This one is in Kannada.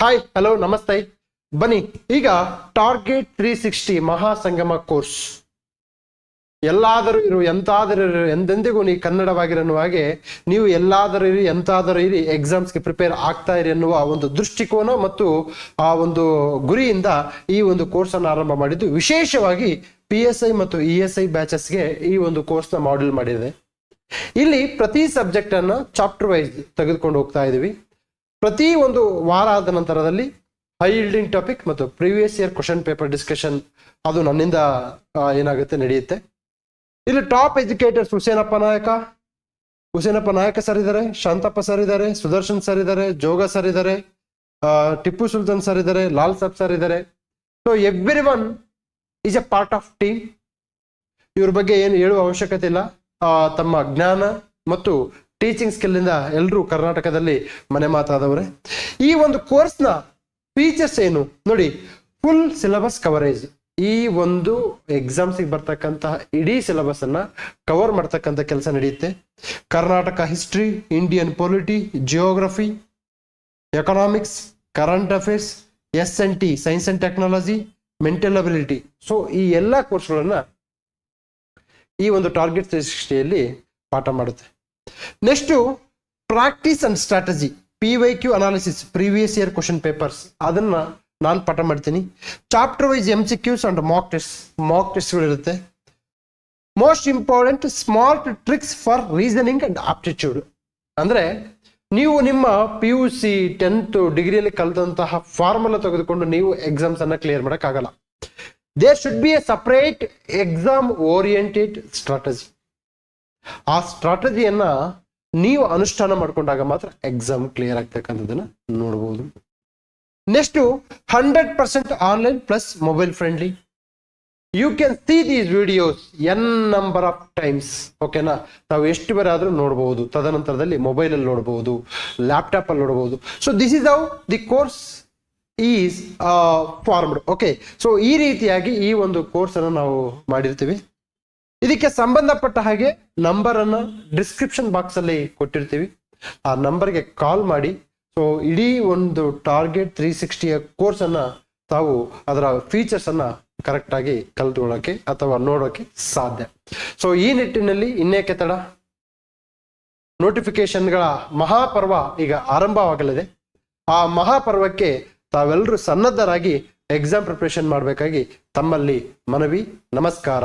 ಹಾಯ್, ಹಲೋ, ನಮಸ್ತೆ. ಬನ್ನಿ ಈಗ ಟಾರ್ಗೆಟ್ 360 ಮಹಾಸಂಗಮ ಕೋರ್ಸ್. ಎಲ್ಲಾದರೂ ಇರು, ಎಂತಾದರೂ ಇರು, ಎಂದೆಂದಿಗೂ ನೀ ಕನ್ನಡವಾಗಿರನ್ನುವ ಹಾಗೆ ನೀವು ಎಲ್ಲಾದರೂ ಇರಿ, ಎಂತಾದರೂ ಇರಿ, ಎಕ್ಸಾಮ್ಸ್ಗೆ ಪ್ರಿಪೇರ್ ಆಗ್ತಾ ಇರಿ ಎನ್ನುವ ಒಂದು ದೃಷ್ಟಿಕೋನ ಮತ್ತು ಆ ಒಂದು ಗುರಿಯಿಂದ ಈ ಒಂದು ಕೋರ್ಸ್ ಅನ್ನು ಆರಂಭ ಮಾಡಿದ್ದು. ವಿಶೇಷವಾಗಿ PSI ಮತ್ತು ESI ಬ್ಯಾಚಸ್ಗೆ ಈ ಒಂದು ಕೋರ್ಸ್ ನ ಮಾಡೆಲ್ ಮಾಡಿದೆ. ಇಲ್ಲಿ ಪ್ರತಿ ಸಬ್ಜೆಕ್ಟ್ ಅನ್ನ ಚಾಪ್ಟರ್ ವೈಸ್ ತೆಗೆದುಕೊಂಡು ಹೋಗ್ತಾ ಇದೀವಿ. ಪ್ರತಿ ಒಂದು ವಾರ ಆದ ನಂತರದಲ್ಲಿ ಹೈ ಯೀಲ್ಡಿಂಗ್ ಟಾಪಿಕ್ ಮತ್ತು previous year question paper discussion ಅದು ನನ್ನಿಂದ ಏನಾಗುತ್ತೆ ನಡೆಯುತ್ತೆ. ಇಲ್ಲಿ ಟಾಪ್ ಎಜುಕೇಟರ್ಸ್ ಹುಸೇನಪ್ಪ ನಾಯಕ ಸರ್ ಇದ್ದಾರೆ, ಶಾಂತಪ್ಪ ಸರ್ ಇದ್ದಾರೆ, ಸುದರ್ಶನ್ ಸರ್ ಇದ್ದಾರೆ, ಜೋಗ ಸರ್ ಇದ್ದಾರೆ, ಟಿಪ್ಪು ಸುಲ್ತಾನ್ ಸರ್ ಇದ್ದಾರೆ, ಲಾಲ್ ಸಾಬ್ ಸರ್ ಇದ್ದಾರೆ. So every one is A part of team. ಇವ್ರ ಬಗ್ಗೆ ಏನು ಹೇಳುವ ಅವಶ್ಯಕತೆ ಇಲ್ಲ. ತಮ್ಮ ಜ್ಞಾನ ಮತ್ತು ಟೀಚಿಂಗ್ ಸ್ಕಿಲ್ ಇಂದ ಎಲ್ಲರೂ ಕರ್ನಾಟಕದಲ್ಲಿ ಮನೆ ಮಾತಾದವರೇ. ಈ ಒಂದು ಕೋರ್ಸ್ನ ಫೀಚರ್ಸ್ ಏನು ನೋಡಿ. Full syllabus coverage. ಈ ಒಂದು ಎಕ್ಸಾಮ್ಸಿಗೆ ಬರ್ತಕ್ಕಂತಹ ಇಡೀ ಸಿಲೆಬಸ್ ಅನ್ನ ಕವರ್ ಮಾಡ್ತಕ್ಕಂಥ ಕೆಲಸ ನಡೆಯುತ್ತೆ. Karnataka history, Indian polity, geography, economics, current affairs, SNT science and technology, mental ability. So ಈ ಎಲ್ಲ ಕೋರ್ಸ್ಗಳನ್ನ ಈ ಒಂದು ಟಾರ್ಗೆಟ್ 360ಯಲ್ಲಿ ಪಾಠ ಮಾಡುತ್ತೆ. Next practice and strategy, PYQ analysis, previous year question papers, ಅದನ್ನ ನಾನು ಪಾಠ ಮಾಡ್ತೀನಿ. Chapter wise MCQs and mock ಟೆಸ್ಟ್ಗಳು ಇರುತ್ತೆ. Most important smart tricks for reasoning and aptitude. ಅಂದ್ರೆ ನೀವು ನಿಮ್ಮ PUC 10th ಡಿಗ್ರಿಯಲ್ಲಿ ಕಲಿತಂತಹ ಫಾರ್ಮುಲಾ ತೆಗೆದುಕೊಂಡು ನೀವು ಎಕ್ಸಾಮ್ಸ್ ಅನ್ನ ಕ್ಲಿಯರ್ ಮಾಡೋಕ್ಕಾಗಲ್ಲ. There should be a separate exam oriented strategy. ಆ ಸ್ಟ್ರಾಟಜಿಯನ್ನ ನೀವು ಅನುಷ್ಠಾನ ಮಾಡ್ಕೊಂಡಾಗ ಮಾತ್ರ ಎಕ್ಸಾಮ್ ಕ್ಲಿಯರ್ ಆಗ್ತಕ್ಕಂಥದ್ದನ್ನ ನೋಡಬಹುದು. Next 100% online plus mobile friendly. You can see these videos n number of times. ಓಕೆನಾ, ನಾವು ಎಷ್ಟು ಬಾರಿ ಆದ್ರೂ ನೋಡಬಹುದು. ತದನಂತರದಲ್ಲಿ ಮೊಬೈಲ್ ಅಲ್ಲಿ ನೋಡಬಹುದು, ಲ್ಯಾಪ್ಟಾಪ್ ಅಲ್ಲಿ ನೋಡಬಹುದು. So this is how the course is formed. Okay, so ಈ ರೀತಿಯಾಗಿ ಈ ಒಂದು ಕೋರ್ಸ್ ಅನ್ನು ನಾವು ಮಾಡಿರ್ತೀವಿ. ಇದಕ್ಕೆ ಸಂಬಂಧಪಟ್ಟ ಹಾಗೆ ನಂಬರ್ ಅನ್ನ ಡಿಸ್ಕ್ರಿಪ್ಷನ್ ಬಾಕ್ಸ್ ಅಲ್ಲಿ ಕೊಟ್ಟಿರ್ತೀವಿ. ಆ ನಂಬರ್ಗೆ ಕಾಲ್ ಮಾಡಿ. ಸೊ ಇಡೀ ಒಂದು ಟಾರ್ಗೆಟ್ 360 ಕೋರ್ಸ್ ಅನ್ನ ತಾವು ಅದರ ಫೀಚರ್ಸ್ ಅನ್ನ ಕರೆಕ್ಟ್ ಆಗಿ ಕಲ್ತ್ಕೊಳ್ಳೋಕೆ ಅಥವಾ ನೋಡೋಕೆ ಸಾಧ್ಯ. ಸೊ ಈ ನಿಟ್ಟಿನಲ್ಲಿ ಇನ್ನೇಕೆ ತಡ, ನೋಟಿಫಿಕೇಶನ್ಗಳ ಮಹಾಪರ್ವ ಈಗ ಆರಂಭವಾಗಲಿದೆ. ಆ ಮಹಾಪರ್ವಕ್ಕೆ ತಾವೆಲ್ಲರೂ ಸನ್ನದ್ಧರಾಗಿ ಎಕ್ಸಾಮ್ ಪ್ರಿಪರೇಷನ್ ಮಾಡಬೇಕಾಗಿ ತಮ್ಮಲ್ಲಿ ಮನವಿ. ನಮಸ್ಕಾರ.